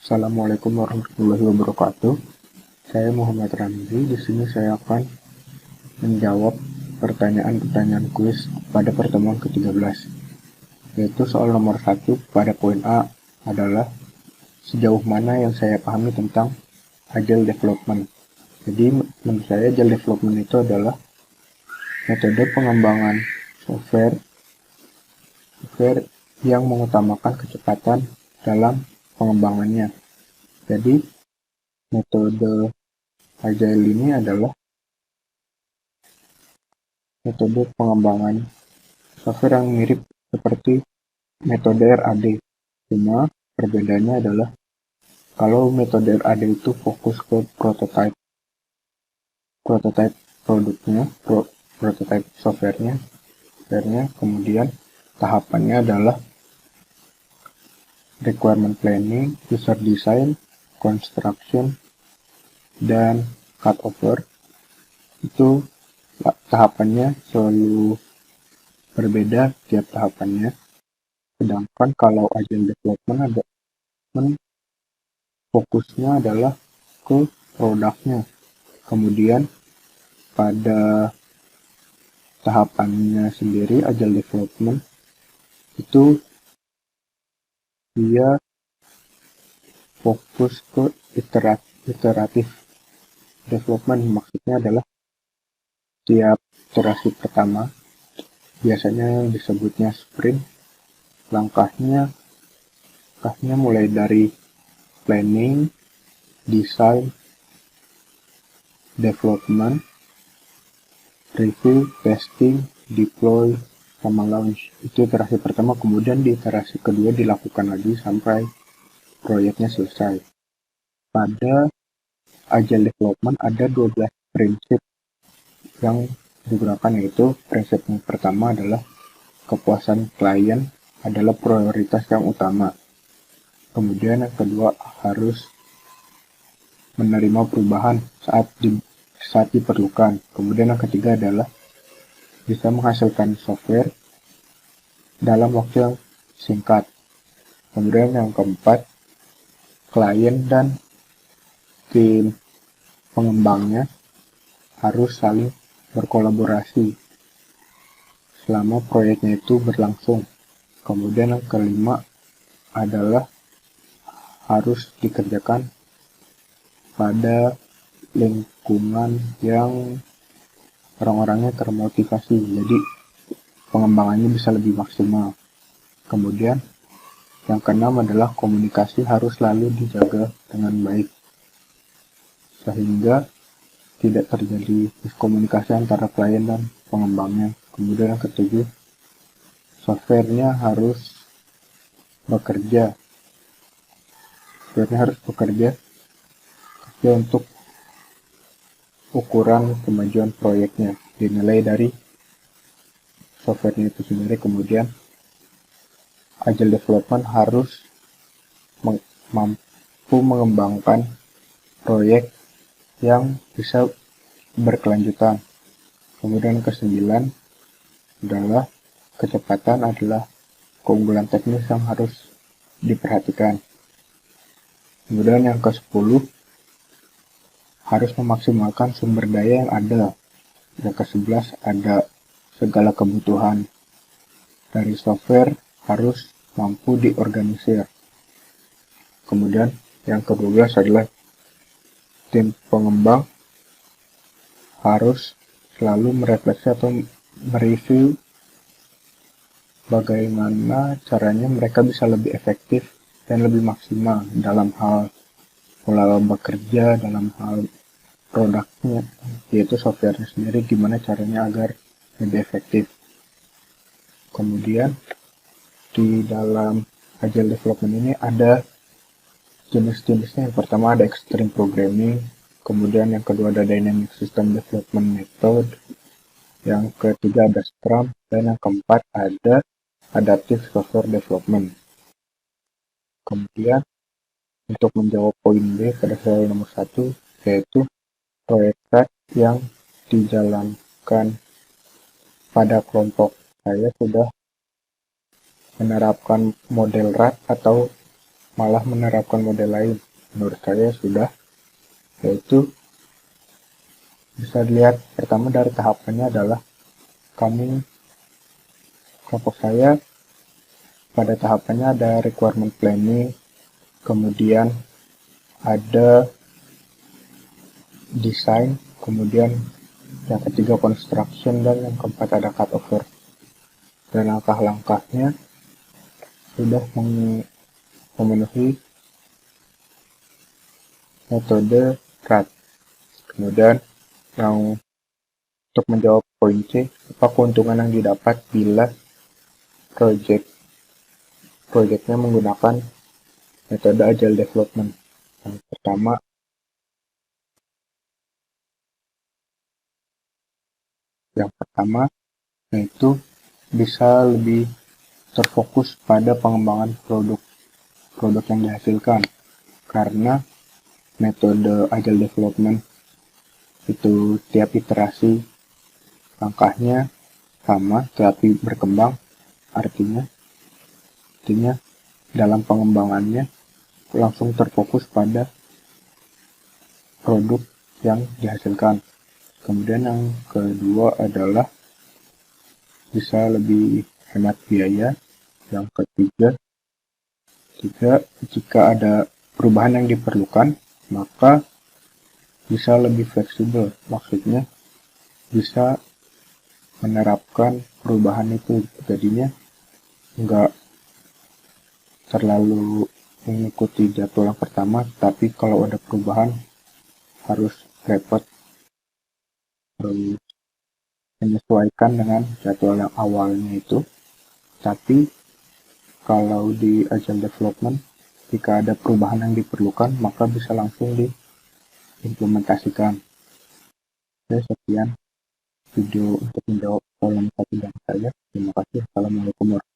Assalamualaikum warahmatullahi wabarakatuh. Saya Muhammad Ramzi. Di sini saya akan menjawab pertanyaan-pertanyaan kuis pada pertemuan ke-13. Yaitu soal nomor 1 pada poin A adalah sejauh mana yang saya pahami tentang Agile Development. Jadi menurut saya Agile Development itu adalah metode pengembangan software yang mengutamakan kecepatan dalam pengembangannya. Jadi metode Agile ini adalah metode pengembangan software yang mirip seperti metode RAD. Cuma perbedaannya adalah kalau metode RAD itu fokus ke prototype produknya, prototype softwarenya, kemudian tahapannya adalah requirement planning, user design, construction, dan cutover. Itu tahapannya selalu berbeda tiap tahapannya. Sedangkan kalau Agile Development fokusnya adalah ke produknya. Kemudian pada tahapannya sendiri Agile Development itu dia fokus ke iteratif development. Maksudnya adalah tiap iterasi pertama biasanya disebutnya sprint. Langkahnya mulai dari planning, design, development, review, testing, deploy, sama launch. Itu iterasi pertama, kemudian di iterasi kedua dilakukan lagi sampai proyeknya selesai. Pada Agile Development ada 12 prinsip yang digunakan, yaitu prinsip yang pertama adalah kepuasan klien adalah prioritas yang utama. Kemudian yang kedua harus menerima perubahan saat diperlukan. Kemudian yang ketiga adalah bisa menghasilkan software dalam waktu yang singkat. Kemudian yang keempat, klien dan tim pengembangnya harus saling berkolaborasi selama proyeknya itu berlangsung. Kemudian yang kelima adalah harus dikerjakan pada lingkungan yang orang-orangnya termotivasi, jadi pengembangannya bisa lebih maksimal. Kemudian yang keenam adalah komunikasi harus selalu dijaga dengan baik sehingga tidak terjadi miskomunikasi antara klien dan pengembangnya. Kemudian yang ketujuh, softwarenya harus bekerja untuk ukuran kemajuan proyeknya dinilai dari softwarenya itu sendiri. Kemudian Agile Development harus mampu mengembangkan proyek yang bisa berkelanjutan. Kemudian ke-9 adalah kecepatan adalah keunggulan teknis yang harus diperhatikan. Kemudian yang ke-10 harus memaksimalkan sumber daya yang ada. Yang ke-11 ada segala kebutuhan dari software harus mampu diorganisir. Kemudian yang ke-12 adalah tim pengembang harus selalu merefleksi atau mereview bagaimana caranya mereka bisa lebih efektif dan lebih maksimal dalam hal pola bekerja, dalam hal produknya, yaitu softwarenya sendiri, gimana caranya agar lebih efektif. Kemudian di dalam Agile Development ini ada jenis-jenisnya. Yang pertama ada Extreme Programming, kemudian yang kedua ada Dynamic System Development Method, yang ketiga ada Scrum, dan yang keempat ada Adaptive Software Development. Kemudian untuk menjawab poin B pada soal nomor 1, yaitu proyek RAD yang dijalankan pada kelompok saya sudah menerapkan model RAD atau malah menerapkan model lain. Menurut saya sudah, yaitu bisa dilihat pertama dari tahapannya adalah kelompok saya pada tahapannya ada requirement planning, kemudian ada desain, kemudian yang ketiga construction, dan yang keempat ada cutover. Dan langkah-langkahnya sudah memenuhi metode RAT. Kemudian yang untuk menjawab poin C, apa keuntungan yang didapat bila proyeknya menggunakan metode agile development. Yang pertama yaitu bisa lebih terfokus pada pengembangan produk yang dihasilkan, karena metode agile development itu tiap iterasi langkahnya sama tapi berkembang, artinya dalam pengembangannya langsung terfokus pada produk yang dihasilkan. Kemudian yang kedua adalah bisa lebih hemat biaya. Yang ketiga, jika ada perubahan yang diperlukan, maka bisa lebih fleksibel. Maksudnya bisa menerapkan perubahan itu, jadinya nggak terlalu mengikuti jadwal yang pertama, tapi kalau ada perubahan harus repot menyesuaikan dengan jadwal yang awalnya itu. Tapi kalau di agile development, jika ada perubahan yang diperlukan, maka bisa langsung diimplementasikan. Oke, sekian video untuk menjawab soal 1 dan saya. Terima kasih. Assalamualaikum warahmatullahi wabarakatuh.